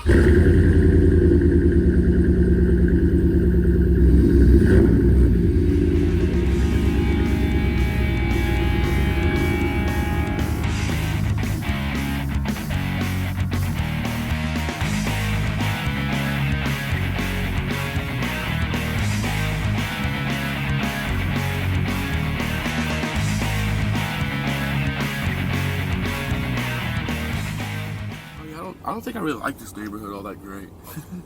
I don't think I really like this neighborhood all that great.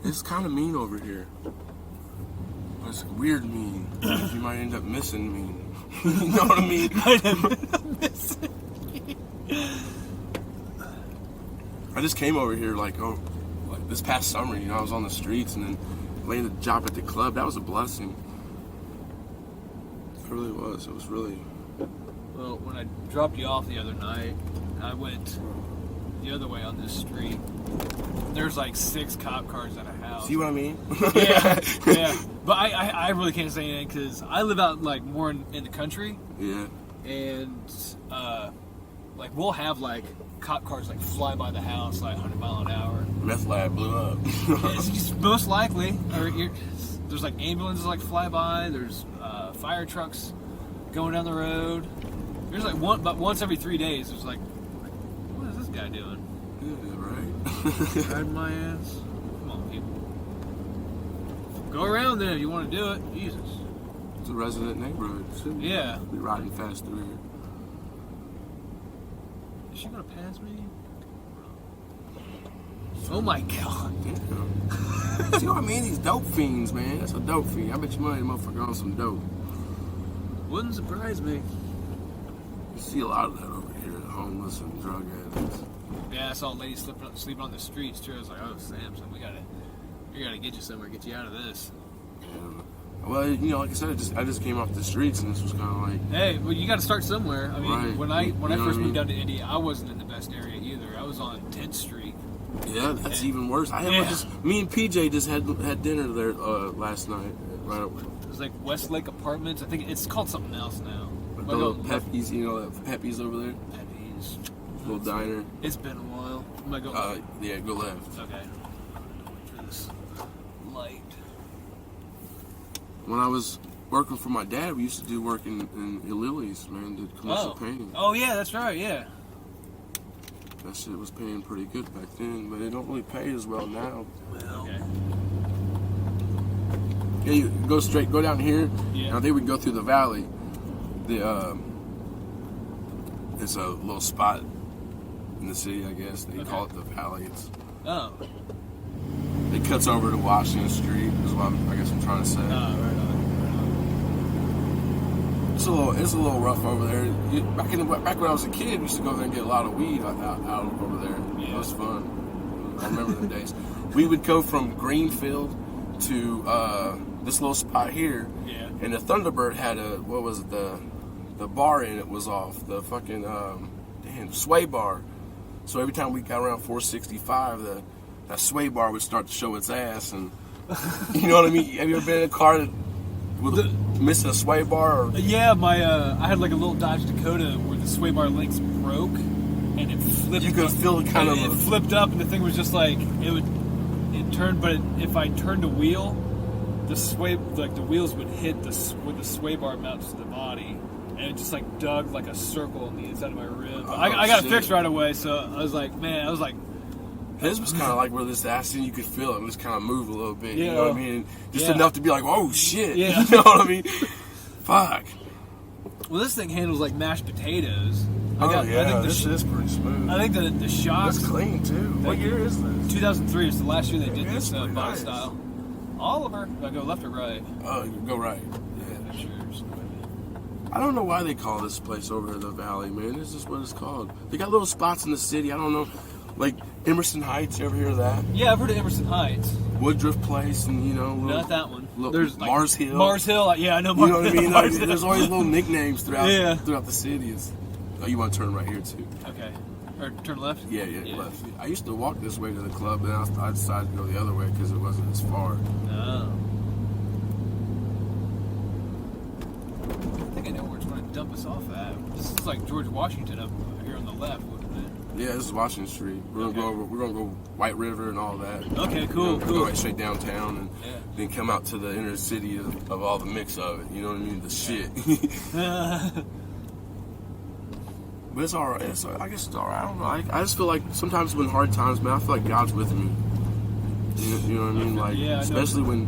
It's kind of mean over here. But it's weird mean. You might end up missing mean. You know what I mean? I just came over here like this past summer, you know, I was on the streets and then landed a job at the club. That was a blessing. It really was. It was really... Well, when I dropped you off the other night, I went the other way on this street. There's like 6 cop cars at a house. See what I mean? Yeah. But I really can't say anything because I live out like more in the country. Yeah. And like we'll have like cop cars like fly by the house like 100 mile an hour. Meth lab blew up. It's just most likely. There's like ambulances like fly by. There's fire trucks going down the road. There's like about once every 3 days. There's like, what is this guy doing? Yeah, right. Riding my ass. Come on, people. Go around there if you want to do it. Jesus. It's a resident neighborhood. Yeah. Be riding fast through here. Is she gonna pass me? Oh my god. Yeah. See what I mean? These dope fiends, man. That's a dope fiend. I bet you money the motherfucker on some dope. Wouldn't surprise me. You see a lot of that over here, homeless and drug addicts. Yeah, I saw a lady sleeping on the streets too. I was like, oh, Sampson, we gotta get you somewhere, get you out of this. Yeah. Well, you know, like I said, I just came off the streets, and this was kind of like... Hey, well, you got to start somewhere. I mean, right. when I first moved down to Indy, I wasn't in the best area either. I was on 10th Street. Yeah, that's even worse. Me and PJ just had dinner there last night. Right. It was like Westlake Apartments. I think it's called something else now. The little Peppies, you know, that Peppies over there? Peppies. Little diner. It's been a while. Am I going yeah, go left. Okay. For this light. When I was working for my dad, we used to do work in Lily's, man, did commercial painting. Oh, yeah, that's right, yeah. That shit was paying pretty good back then, but it don't really pay as well now. Well, okay. Yeah, you go down here, yeah. and I think we can go through the valley. It's a little spot in the city, I guess. They call it the valley. It cuts over to Washington Street, is what I guess I'm trying to say. Right on. It's a little rough over there. Back when I was a kid, we used to go there and get a lot of weed out over there. Yeah. It was fun. I remember the days. We would go from Greenfield to this little spot here, and the Thunderbird had the bar in it was off, the fucking sway bar. So every time we got around 465, that sway bar would start to show its ass, and you know what I mean? Have you ever been in a car missing a sway bar? Or? Yeah, I had like a little Dodge Dakota where the sway bar links broke, and it flipped. You could feel it it flipped up, and the thing was just like it turned. But if I turned the wheel, the wheels would hit where the sway bar mounts to the body, and it just like dug like a circle on the inside of my rib. I got it fixed right away, so I was like, his was kind of like where this accident, you could feel it just kind of move a little bit, yeah. You know what I mean? Just enough to be like, oh shit, yeah. You know what I mean? Fuck. Well, this thing handles like mashed potatoes. I think this is pretty smooth. I think the shocks... It's clean, too. What year is this? 2003 is the last year they did this body nice. style. Oliver. Do I go left or right? Oh, you go right. Yeah. Sure. I don't know why they call this place over here the Valley, man. This is what it's called. They got little spots in the city. I don't know. Like Emerson Heights, you ever hear of that? Yeah, I've heard of Emerson Heights. Woodruff Place, and not that one. There's like, Mars Hill. Mars Hill, yeah, I know Mars Hill. You know what I mean? There's always little nicknames throughout the city. You want to turn right here too? Okay. Or turn left? Yeah, left. I used to walk this way to the club, and I decided to go the other way because it wasn't as far. Oh. I think I know where it's going to dump us off at. This is like George Washington up here on the left, wouldn't it? Yeah, this is Washington Street. We're gonna go White River and all that. Okay, cool, Go cool. right straight downtown and then come out to the inner city of all the mix of it. You know what I mean? The shit. But it's all right. I guess it's all right. I don't know. I just feel like sometimes when hard times, man, I feel like God's with me. You know what I mean? Like, especially when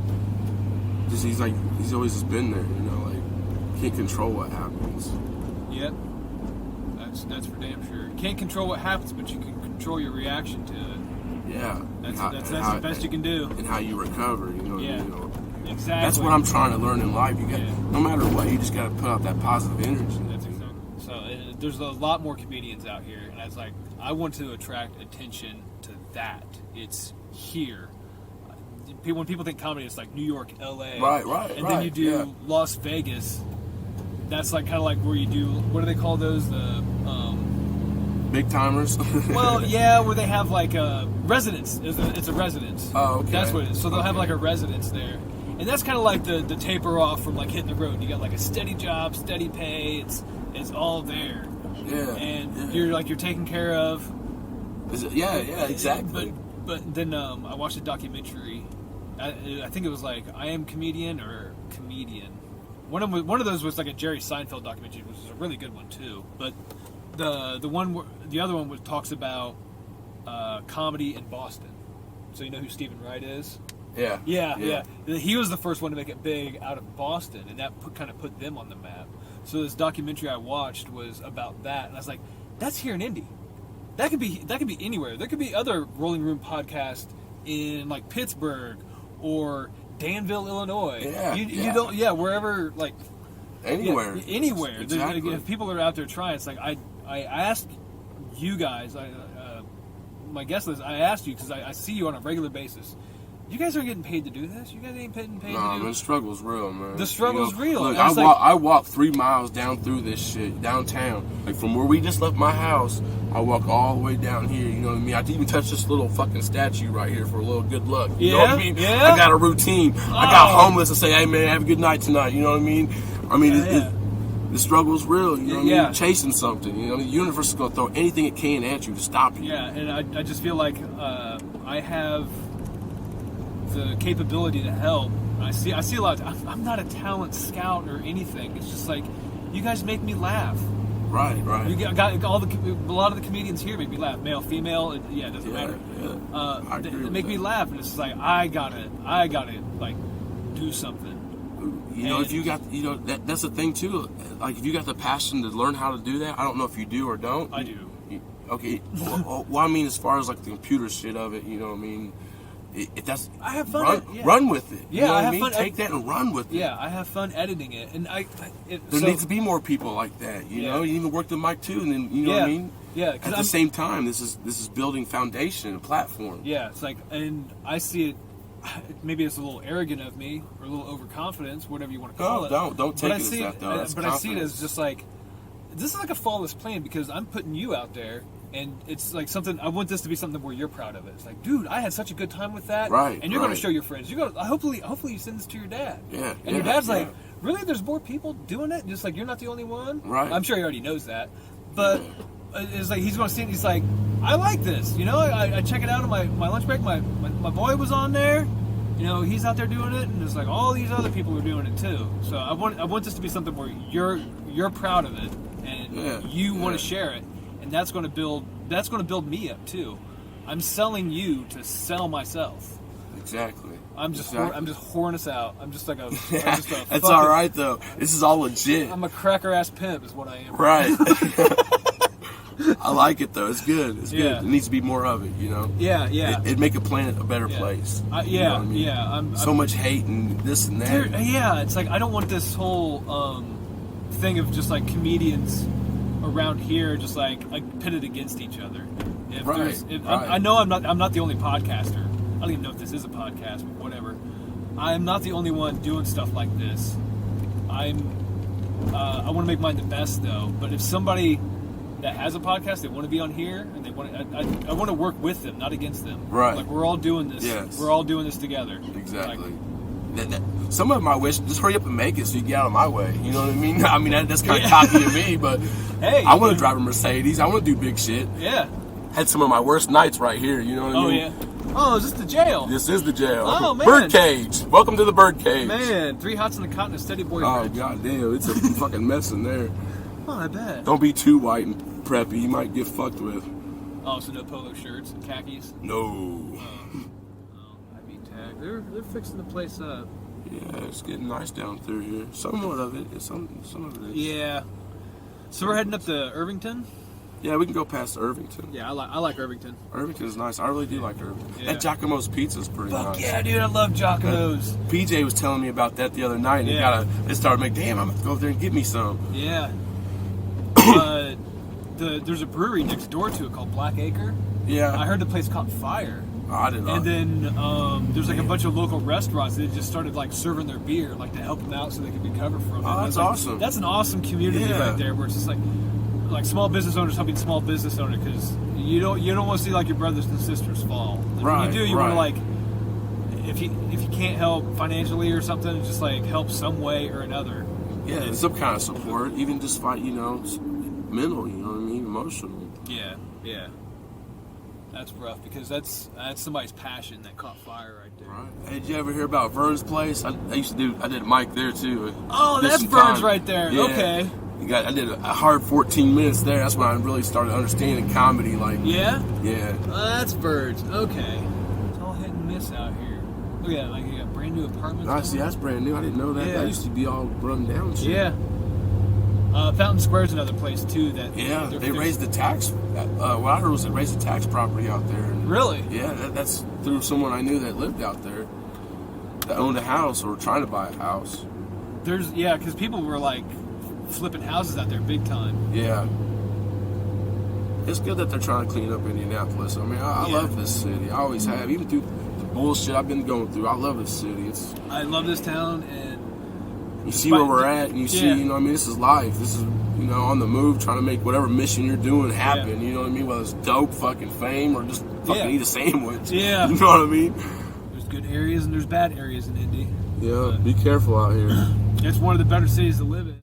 he's always just been there. You know, like can't control what happens. Yep. That's for damn sure. You can't control what happens, but you can control your reaction to it. Yeah. That's the best you can do. And how you recover. You know. Yeah. You know? Exactly. That's what I'm trying to learn in life. You got no matter what, you just got to put out that positive energy. That's exactly. So there's a lot more comedians out here, and I want to attract attention to that. It's here. When people think comedy, it's like New York, L.A. Right. And then you do Las Vegas. That's like kind of like where you do, what do they call those? The big timers. Well, yeah, where they have like a residence. It's a residence. Oh, okay. That's what it is. So they'll have like a residence there, and that's kind of like the taper off from like hitting the road. You got like a steady job, steady pay. It's all there. Yeah. And you're taken care of. Yeah, exactly. But then I watched a documentary. I think it was like I Am Comedian or Comedian. One of those was like a Jerry Seinfeld documentary, which is a really good one too. But the other one talks about comedy in Boston. So you know who Stephen Wright is? Yeah. He was the first one to make it big out of Boston, and that kind of put them on the map. So this documentary I watched was about that, and I was like, that's here in Indy. That could be anywhere. There could be other Rolling Room podcasts in like Pittsburgh or Danville, Illinois. Wherever, like anywhere. Anywhere. Exactly. If people are out there trying, it's like I asked you guys. My guest list. I asked you because I see you on a regular basis. You guys are getting paid to do this. You guys ain't getting paid to do man, the struggle's real, man. The struggle's real. Look, I walked 3 miles down through this shit downtown. Like from where we just left my house, I walk all the way down here. You know what I mean? I didn't even touch this little fucking statue right here for a little good luck. You know what I mean? Yeah. I got a routine. I got homeless to say, hey man, have a good night tonight. You know what I mean? The struggle's real. You know what I mean? You're chasing something. You know, the universe is gonna throw anything it can at you to stop you. Yeah, and I just feel like I have the capability to help. I see a lot. I'm not a talent scout or anything. It's just like you guys make me laugh. Right. You got a lot of the comedians here make me laugh. Male, female, it doesn't matter. I agree They with make me laugh, and it's just like I gotta like do something. You know, if you got, that's the thing too. Like if you got the passion to learn how to do that, I don't know if you do or don't. I do. Okay. Well, I mean, as far as like the computer shit of it, you know what I mean. If that's, I have fun. Run with it. Yeah, you know I have what I mean? fun. Take that and run with it. Yeah, I have fun editing it, and there needs to be more people like that. You know, you even work the mic too, and then you know what I mean. Yeah. At the same time, this is building foundation, a platform. Yeah, it's like, and I see it. Maybe it's a little arrogant of me, or a little overconfidence, whatever you want to call it. Don't take it as that though. But I see it as just like this is like a flawless plan because I'm putting you out there. And it's like something, I want this to be something where you're proud of it. It's like, dude, I had such a good time with that. Right. And you're going to show your friends. You're going to, hopefully you send this to your dad. Yeah. And your dad's like, really? There's more people doing it? Just like, you're not the only one? Right. I'm sure he already knows that. But it's like, he's going to see it and he's like, I like this. You know, I check it out on my lunch break. My boy was on there. You know, he's out there doing it. And it's like, all these other people are doing it too. So I want this to be something where you're proud of it. And you want to share it. And that's going to build me up too. I'm selling you to sell myself. Exactly. I'm just whoring us out. I'm just like a. That's all right though. This is all legit. I'm a cracker ass pimp, is what I am. Right. I like it though. It's good. It's good. There needs to be more of it. You know. Yeah. It'd make a planet a better place. You know what I mean? I'm much hate and this and that. It's like I don't want this whole thing of just like comedians around here just like pitted against each other. I know I'm not the only podcaster. I don't even know if this is a podcast, but whatever. I'm not the only one doing stuff like this. I want to make mine the best though. But if somebody that has a podcast, they want to be on here, and I want to work with them, not against them. Right. Like we're all doing this. Yes. We're all doing this together. Exactly. Some of my wish, just hurry up and make it so you get out of my way. You know what I mean? That's kind of cocky to me, but hey, I want to drive a Mercedes. I want to do big shit. Yeah. had some of my worst nights right here. You know what I mean? Oh yeah. Oh, is this the jail? This is the jail. Oh man. Birdcage. Welcome to the birdcage. Man, 3 hots in the cot and a steady boy. Oh goddamn, it's a fucking mess in there. Oh, I bet. Don't be too white and preppy. You might get fucked with. Oh, so no polo shirts and khakis? No. I'd be tagged. They're fixing the place up. Yeah, it's getting nice down through here. Somewhat of it. Some of it is. Yeah. So we're heading up to Irvington? Yeah, we can go past Irvington. Yeah, I like Irvington. Irvington's nice. I really do like Irvington. Yeah. That Giacomo's Pizza's pretty Fuck nice. yeah, dude, I love Giacomo's. PJ was telling me about that the other night, and it started making, damn, I'm going to go there and get me some. Yeah. There's a brewery next door to it called Black Acre. Yeah. I heard the place caught fire. Oh, I didn't know. And then there's like a bunch of local restaurants that just started like serving their beer, like to help them out so they could recover from it. Oh, that's like, awesome. That's an awesome community right there, where it's just like small business owners helping small business owners, because you don't want to see like your brothers and sisters fall. Like, right. When you do, you want to like, if you can't help financially or something, just like help some way or another. Yeah, some kind of support, even just fight, mental, you know what I mean, emotional. Yeah, yeah. That's rough, because that's somebody's passion that caught fire right there. Right. Hey, did you ever hear about Vern's place? I did Mike there too. Oh, that's Vern's right there. Yeah. Okay. I did a hard 14 minutes there. That's when I really started understanding comedy. Like, yeah? Yeah. That's Vern's. Okay. It's all hit and miss out here. Look at that. Like, you got brand new apartments. I see. That's brand new. I didn't know that. Yeah. That used to be all run down shit. Yeah. Fountain Square's another place too. They raised the tax. What I heard was they raised the tax property out there. And, really? Yeah, that's through someone I knew that lived out there, that owned a house or trying to buy a house. Because people were like flipping houses out there big time. Yeah. It's good that they're trying to clean up Indianapolis. I mean, I love this city. I always have, even through the bullshit I've been going through. I love this city. I love this town, and you see where we're at, and you see, this is life. This is, on the move, trying to make whatever mission you're doing happen. You know what I mean? Whether it's dope, fucking fame, or just fucking eat a sandwich. Yeah. You know what I mean? There's good areas and there's bad areas in Indy. Yeah, be careful out here. It's one of the better cities to live in.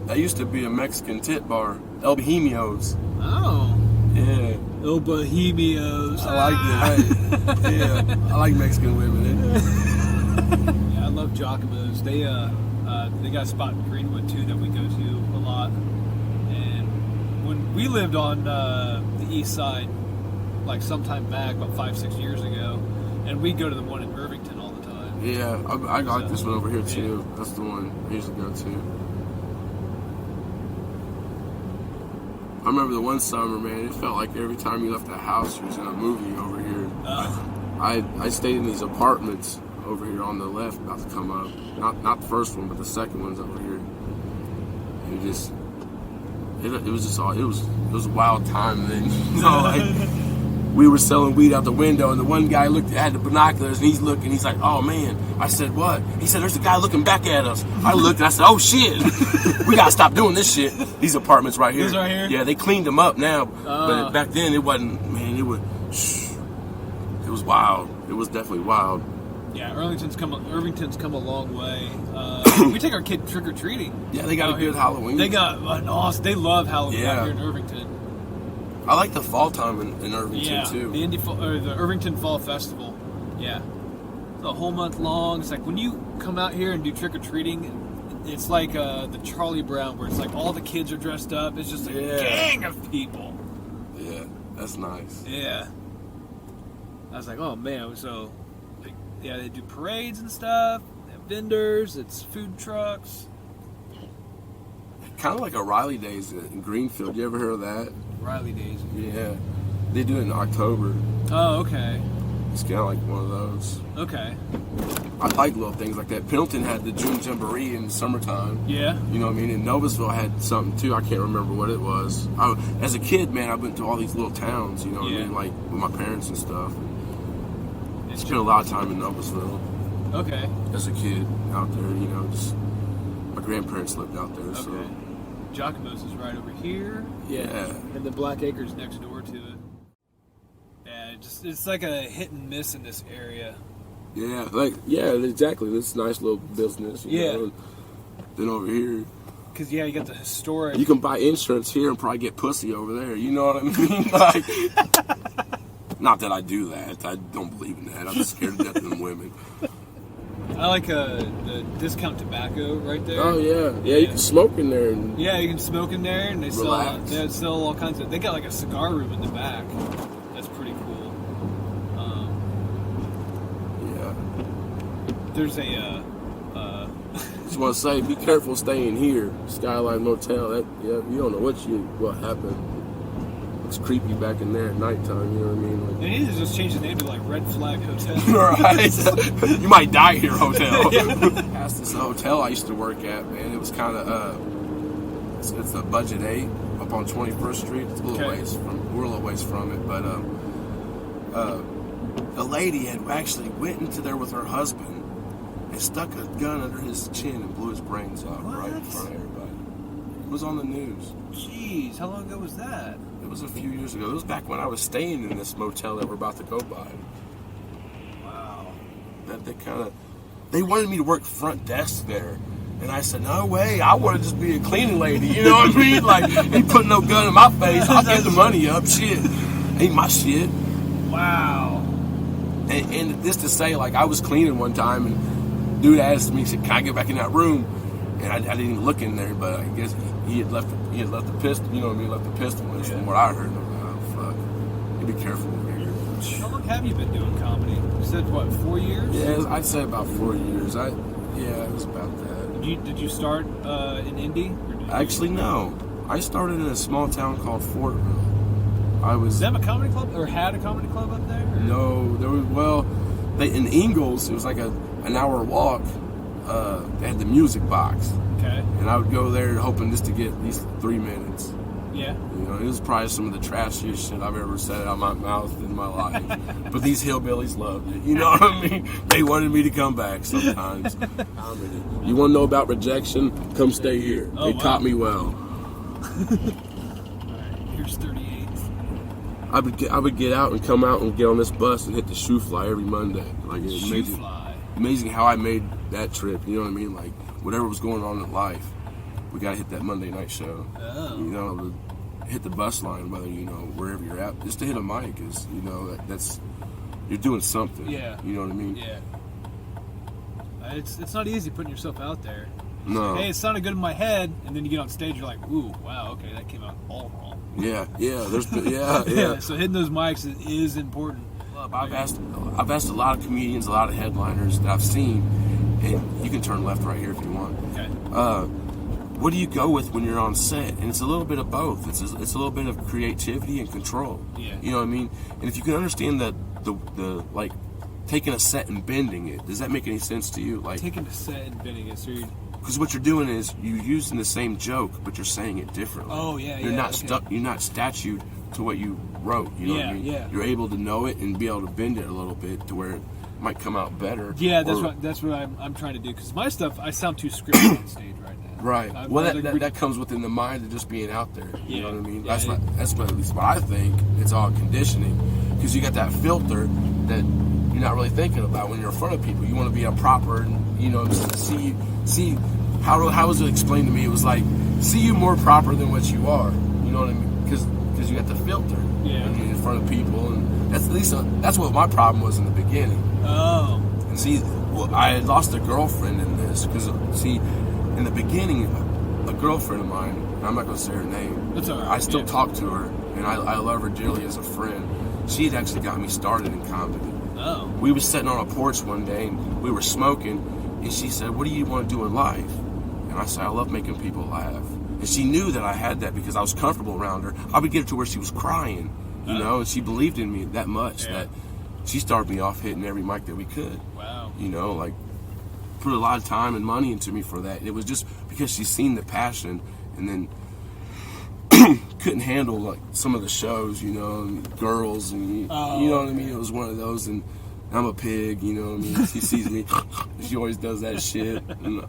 That used to be a Mexican tit bar, El Bohemios. Oh. Yeah. El Bohemios. I like it. Yeah, I like Mexican women. Yeah, I love Giacomo's. They got a spot in Greenwood too that we go to a lot. And when we lived on the east side, like sometime back, about 5-6 years ago, and we'd go to the one in Irvington all the time. Yeah, I like this one over here too. Yeah. That's the one I usually go to. I remember the one summer, man, it felt like every time you left the house, you was in a movie over here. I stayed in these apartments over here on the left, about to come up. Not the first one, but the second one's over here. And it was a wild time then. We were selling weed out the window, and the one guy had the binoculars, and he's like, oh man. I said, what? He said, there's a guy looking back at us. I looked, and I said, oh shit, we gotta stop doing this shit. These apartments right here. These right here? Yeah, they cleaned them up now, but back then it wasn't, man, it was wild. It was definitely wild. Yeah, Irvington's come a long way. We take our kid trick-or-treating. Yeah, they got a good Halloween. They love Halloween out here in Irvington. I like the fall time in Irvington too. The Irvington Fall Festival. Yeah. It's a whole month long. It's like when you come out here and do trick-or-treating, it's like the Charlie Brown, where it's like all the kids are dressed up. It's just a gang of people. Yeah, that's nice. Yeah. I was like, oh man, so they do parades and stuff. They have vendors. It's food trucks. Kind of like a Riley Days in Greenfield. You ever heard of that? Riley Days. Yeah. They do it in October. Oh, okay. It's kind of like one of those. Okay. I like little things like that. Pendleton had the June Jamboree in the summertime. Yeah. You know what I mean? And Noblesville had something too. I can't remember what it was. As a kid, man, I went to all these little towns, you know what I mean? Like with my parents and stuff. I spent a lot of time in Noblesville. Okay. As a kid out there, just my grandparents lived out there. Okay. So. Giacomo's is right over here. Yeah. And the Black Acre's next door to it. Yeah, it's like a hit and miss in this area. Yeah, exactly. This nice little business. You know? Then over here, because you got the historic. You can buy insurance here and probably get pussy over there. You know what I mean? Like, not that I do that. I don't believe in that. I'm scared to death of them women. I like the discount tobacco right there. Oh yeah. You can smoke in there. And yeah, you can smoke in there, and they sell all kinds of. They got like a cigar room in the back. That's pretty cool. Yeah. There's a. Just want to say, be careful staying here, Skyline Motel. You don't know what happened. It's creepy back in there at nighttime. You know what I mean? Like, they need to just change the name to like Red Flag Hotel. Right? You might die here, hotel. That's this hotel I used to work at, man. It was kind of it's a Budget 8 up on 21st Street. It's a little ways we're a little ways from it, but the lady had actually went into there with her husband and stuck a gun under his chin and blew his brains out right in front of everybody. It was on the news. Jeez, how long ago was that? It was a few years ago. It was back when I was staying in this motel that we're about to go by. Wow. They wanted me to work front desk there. And I said, no way, I want to just be a cleaning lady. You know what I mean? Like, ain't putting no gun in my face. I'll get the money up. Shit. Ain't my shit. Wow. And this to say, like, I was cleaning one time and dude asked me, he said, can I get back in that room? And I didn't even look in there, but I guess he had left the pistol. You know what I mean? Left the pistol. And from what I heard, I'm like, oh fuck, you be careful over here. How long have you been doing comedy? You said what, 4 years? Yeah, I'd say about 4 years. It was about that. Did you start in Indy? Actually, no. I started in a small town called Fortville. Did they have a comedy club or had a comedy club up there? Or? No, there was in Ingalls. It was like an hour walk. They had the music box. Okay. And I would go there hoping just to get at least 3 minutes. Yeah. You know, it was probably some of the trashiest shit I've ever said out of my mouth in my life. But these hillbillies loved it. You know what I mean? They wanted me to come back sometimes. You want to know about rejection? Come stay here. They taught me well. Alright, here's 38. I would get out and come out and get on this bus and hit the Shoe Fly every Monday. Like, it was amazing how I made that trip. You know what I mean? Like, whatever was going on in life, we got to hit that Monday night show. Oh. You know, hit the bus line, whether, you know, wherever you're at. Just to hit a mic is, you know, that's, you're doing something. Yeah. You know what I mean? Yeah. It's not easy putting yourself out there. No. Hey, it sounded good in my head, and then you get on stage, you're like, ooh, wow, okay, that came out all wrong. Yeah. Yeah. So hitting those mics is important. I've asked a lot of comedians, a lot of headliners that I've seen, and you can turn left right here if you want. Okay. What do you go with when you're on set? And it's a little bit of both. It's a little bit of creativity and control. Yeah. You know what I mean? And if you can understand the like taking a set and bending it, does that make any sense to you? Like taking a set and bending it, so you're... Because what you're doing is you're using the same joke, but you're saying it differently. Oh yeah. You're not stuck. You're not statued to what you wrote. You know what I mean? Yeah. You're able to know it and be able to bend it a little bit to where it might come out better. Yeah, that's what I'm trying to do. Because my stuff, I sound too scripted on stage right now. Right. Well, that comes within the mind of just being out there. You know what I mean? Yeah, That's what at least what I think. It's all conditioning because you got that filter that you're not really thinking about when you're in front of people. You want to be a proper and see. How was it explained to me? It was like see you more proper than what you are. You know what I mean? Because you got the filter. Yeah. And you're in front of people, and that's what my problem was in the beginning. Oh. And see, I had lost a girlfriend in this because in the beginning, a girlfriend of mine, I'm not going to say her name. That's all right. I still talk to her, and I love her dearly as a friend. She had actually got me started in comedy. Oh. We were sitting on a porch one day, and we were smoking, and she said, what do you want to do in life? And I said, I love making people laugh. And she knew that I had that because I was comfortable around her. I would get her to where she was crying, you know, and she believed in me that much that she started me off hitting every mic that we could. Wow. You know, like, put a lot of time and money into me for that. And it was just because she's seen the passion and then couldn't handle, like, some of the shows, you know, and girls and, you know what I mean? It was one of those, and I'm a pig, you know what I mean? She sees me, she always does that shit. And,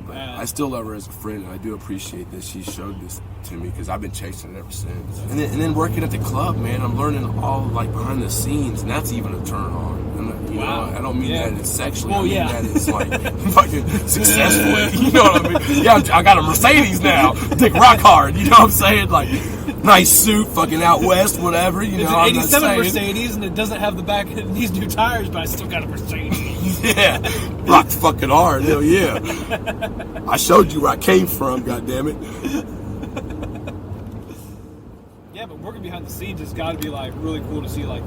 but I still love her as a friend, and I do appreciate that she showed this to me because I've been chasing it ever since. And then working at the club, man, I'm learning all like behind the scenes, and that's even a turn on. And You know, I don't mean that it's sexually. Well, I mean that it's like fucking successfully. You know what I mean? Yeah, I got a Mercedes now. Dick rock hard. You know what I'm saying? Like, nice suit, fucking out west, whatever. You know, it's an 87 Mercedes, and it doesn't have the back. It needs new tires, but I still got a Mercedes. Yeah, rocked fucking hard. Hell yeah. I showed you where I came from. God damn it. Yeah, but working behind the scenes has got to be like really cool to see like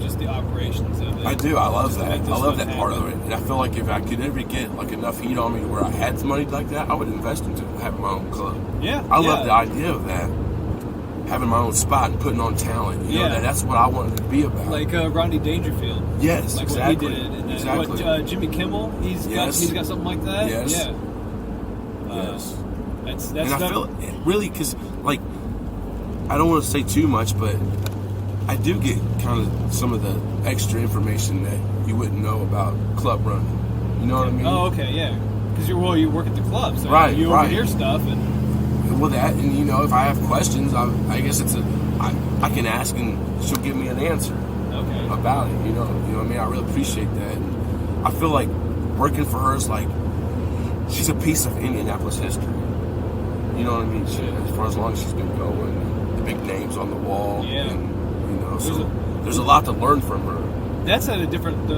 just the operations of it. I do. I love that. I love that part happen. of it. And I feel like if I could ever get like enough heat on me where I had some money like that, I would invest into having my own club. Yeah. I love the idea of that. Having my own spot and putting on talent. You know, that's what I wanted to be about. Like Rodney Dangerfield. Yes, like exactly. What he did. And exactly. What, Jimmy Kimmel, he's got something like that? Yes. Yeah. Yes. That's and I feel really, because, like, I don't want to say too much, but I do get kind of some of the extra information that you wouldn't know about club running. You know what I mean? Oh, okay, yeah. Because you work at the club, so you overhear stuff. Well, that, and, you know, if I have questions, I guess I can ask and she'll give me an answer about it. You know what I mean? I really appreciate that. And I feel like working for her is like, she's a piece of Indianapolis history. You know what I mean? For as long as she's been going. Big names on the wall, and you know, so there's a lot to learn from her. That's at a different.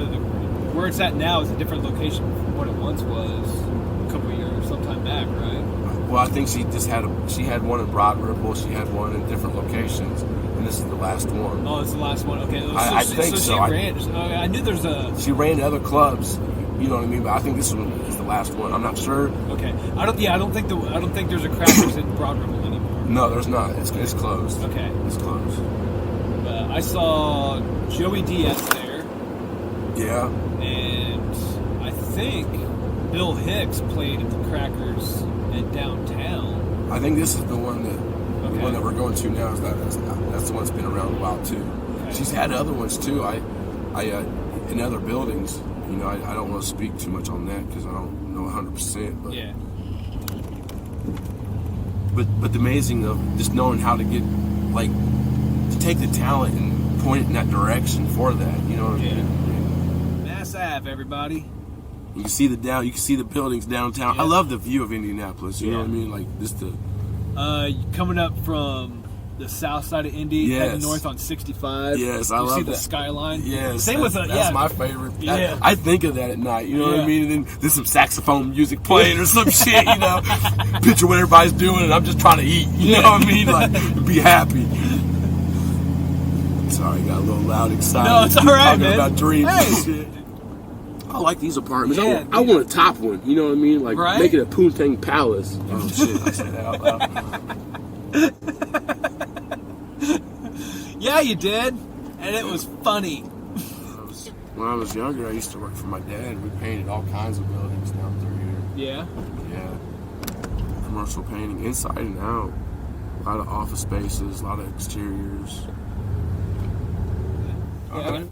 Where it's at now is a different location from what it once was a couple of years, sometime back, right? Well, I think she had one in Broad Ripple, she had one in different locations, and this is the last one. Oh, it's the last one. Okay, I think so. I knew there's a. She ran other clubs, you know what I mean, but I think this one is the last one. I'm not sure. Okay, I don't think there's a Crackers in Broad Ripple anymore. No, there's not. It's closed. Okay. It's closed. I saw Joey Diaz there. Yeah. And I think Bill Hicks played at the Crackers in downtown. I think this is the one that we're going to now. That's the one that's been around a while too. Okay. She's had other ones too. I in other buildings. You know, I don't want to speak too much on that because I don't know 100%. But yeah. But the amazing of just knowing how to get, like, to take the talent and point it in that direction for that, you know what I mean? Mass Ave, everybody. You can see the buildings downtown. Yeah. I love the view of Indianapolis. You know what I mean? Like just the. Coming up from the south side of Indy, heading north on 65. Yes, I love that. You see the skyline. Yes, same with that's my favorite. Yeah. I think of that at night. You know what I mean? And then there's some saxophone music playing or some shit. You know, picture what everybody's doing, and I'm just trying to eat. You know what I mean? Like, be happy. Sorry, got a little loud, excited. No, it's all right, talking man. About dreams and shit. I like these apartments. Yeah, I want a top one. You know what I mean? Like, make it a Poontang Palace. Oh shit! I said that out loud. Yeah, you did, and it was funny. When I was younger, I used to work for my dad. We painted all kinds of buildings down through here. Yeah? Yeah. Commercial painting, inside and out. A lot of office spaces, a lot of exteriors. Yeah,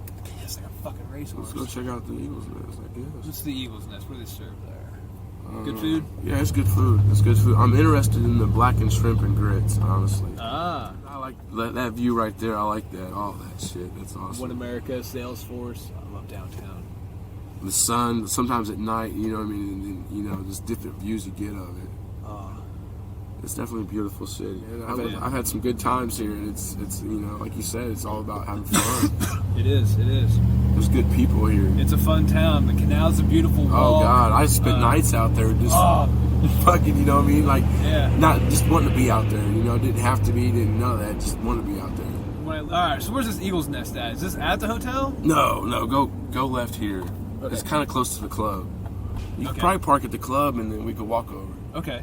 it's like a fucking racehorse. Let's go check out the Eagles Nest, I guess. What's the Eagles Nest? What do they serve there? Good food? Yeah, it's good food. It's good food. I'm interested in the blackened shrimp and grits, honestly. Ah. I like that view right there. I like that. All that shit. That's awesome. One America, Salesforce. I love downtown. The sun, sometimes at night, you know what I mean? And then, you know, just different views you get of it. It's definitely a beautiful city. I've had some good times here, and it's you know, like you said, it's all about having fun. It is. There's good people here. It's a fun town. The canal's a beautiful walk. Oh God, I spent nights out there just fucking, you know what I mean? Like, not just wanting to be out there. You know, didn't have to be, didn't know that. Just want to be out there. All right. So where's this Eagles Nest at? Is this at the hotel? No. Go left here. Okay. It's kind of close to the club. You could probably park at the club, and then we could walk over. Okay.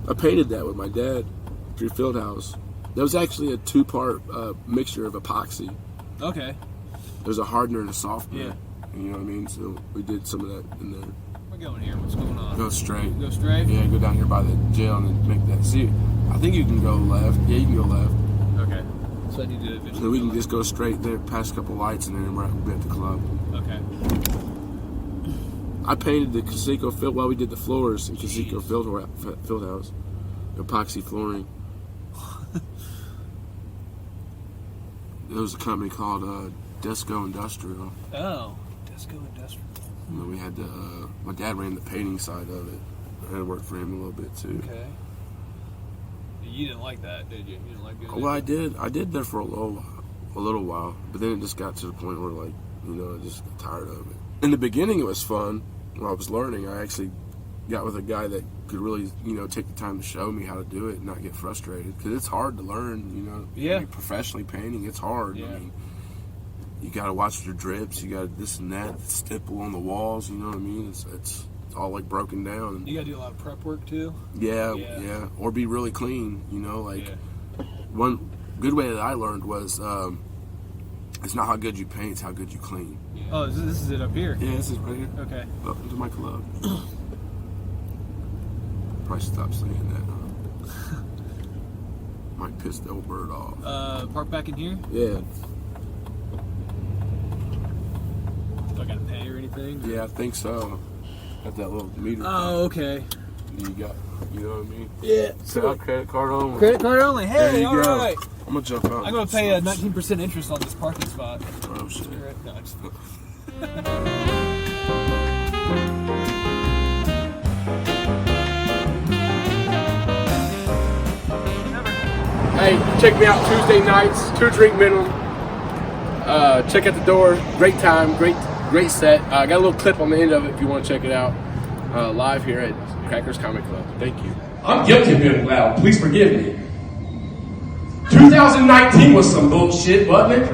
I painted that with my dad at your field house. That was actually a 2-part mixture of epoxy. Okay. There's a hardener and a softener. Yeah. You know what I mean? So we did some of that in there. We're going here. What's going on? Go straight. Go straight? Yeah, go down here by the jail and then make that. See, I think you can go left. Yeah, you can go left. Okay. So I need to... So we can just go straight there, past a couple lights, and then we're at the club. Okay. I painted the Casico field while we did the floors in Casico field house. Epoxy flooring. There was a company called Desco Industrial. Oh. Tesco Industrial. And then we had my dad ran the painting side of it. I had to work for him a little bit too. Okay. You didn't like that, did you? You didn't like doing Well, I did there for a little while, but then it just got to the point where, like, you know, I just got tired of it. In the beginning, it was fun. When I was learning, I actually got with a guy that could really, you know, take the time to show me how to do it and not get frustrated, because it's hard to learn, you know. Yeah. Professionally painting, it's hard. Yeah. I mean, you got to watch your drips. You got this and that, stipple on the walls. You know what I mean? It's all like broken down. You got to do a lot of prep work too. Yeah. Or be really clean. You know, like one good way that I learned was it's not how good you paint, it's how good you clean. Yeah. Oh, this is it up here. Yeah, this is right here. Okay. Up into my club. Probably stop saying that. Might piss the old bird off. Park back in here. Yeah. Do I gotta pay or anything? Yeah, I think so. Got that little meter. Oh, okay. You got, you know what I mean? Yeah. So credit card only. Credit card only. There Hey, you all go. right. I'm gonna jump out. I'm gonna pay 19% interest on this parking spot. Oh shit. No, I just... Hey, check me out Tuesday nights, 2 drink minimum. Check out the door. Great time, great set. I got a little clip on the end of it if you want to check it out. Live here at Crackers Comic Club. Thank you. I'm guilty of being loud. Please forgive me. 2019 was some bullshit, wasn't it?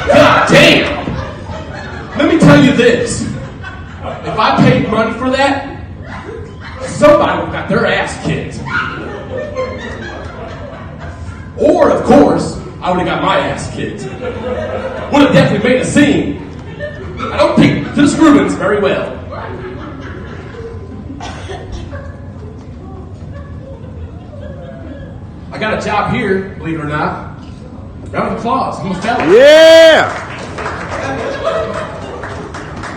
God damn! Let me tell you this. If I paid money for that, somebody would have got their ass kicked. Or, of course, I would have got my ass kicked. Would have definitely made a scene. I don't pick the Screwmans very well. I got a job here, believe it or not. Round of applause. I'm a felon. Yeah!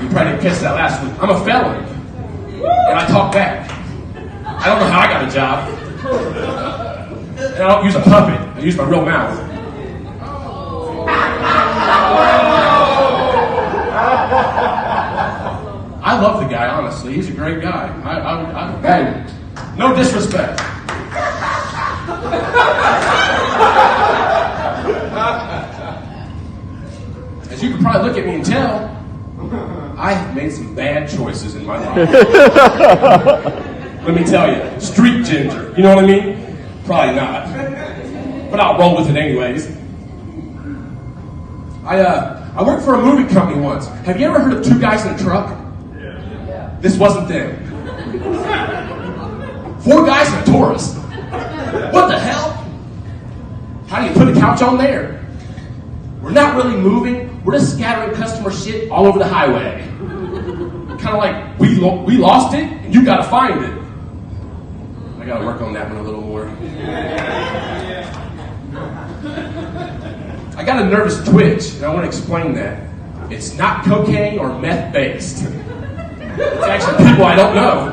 You probably didn't catch that last week. I'm a felon. And I talk back. I don't know how I got a job. And I don't use a puppet. I use my real mouth. I love the guy, honestly. He's a great guy. Hey, no disrespect. As you can probably look at me and tell, I have made some bad choices in my life. Let me tell you, street ginger, you know what I mean? Probably not. But I'll roll with it anyways. I worked for a movie company once. Have you ever heard of 2 guys in a truck? Yeah. This wasn't them. 4 guys in a Taurus. What the hell? How do you put a couch on there? We're not really moving. We're just scattering customer shit all over the highway. Kind of like we lost it and you gotta find it. I gotta work on that one a little more. I got a nervous twitch, and I want to explain that. It's not cocaine or meth based. It's actually people I don't know.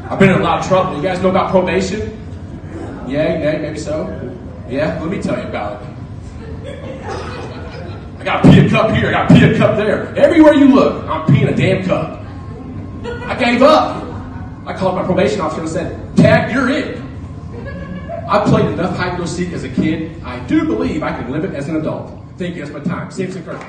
I've been in a lot of trouble. You guys know about probation? Yeah, maybe so. Yeah, let me tell you about it. I got a pee a cup here, I got a pee a cup there. Everywhere you look, I'm peeing a damn cup. I gave up. I called my probation officer and said, "Tag, you're it." I played enough hide and go seek as a kid. I do believe I can live it as an adult. Thank you, that's my time. Sampson, Kirkman.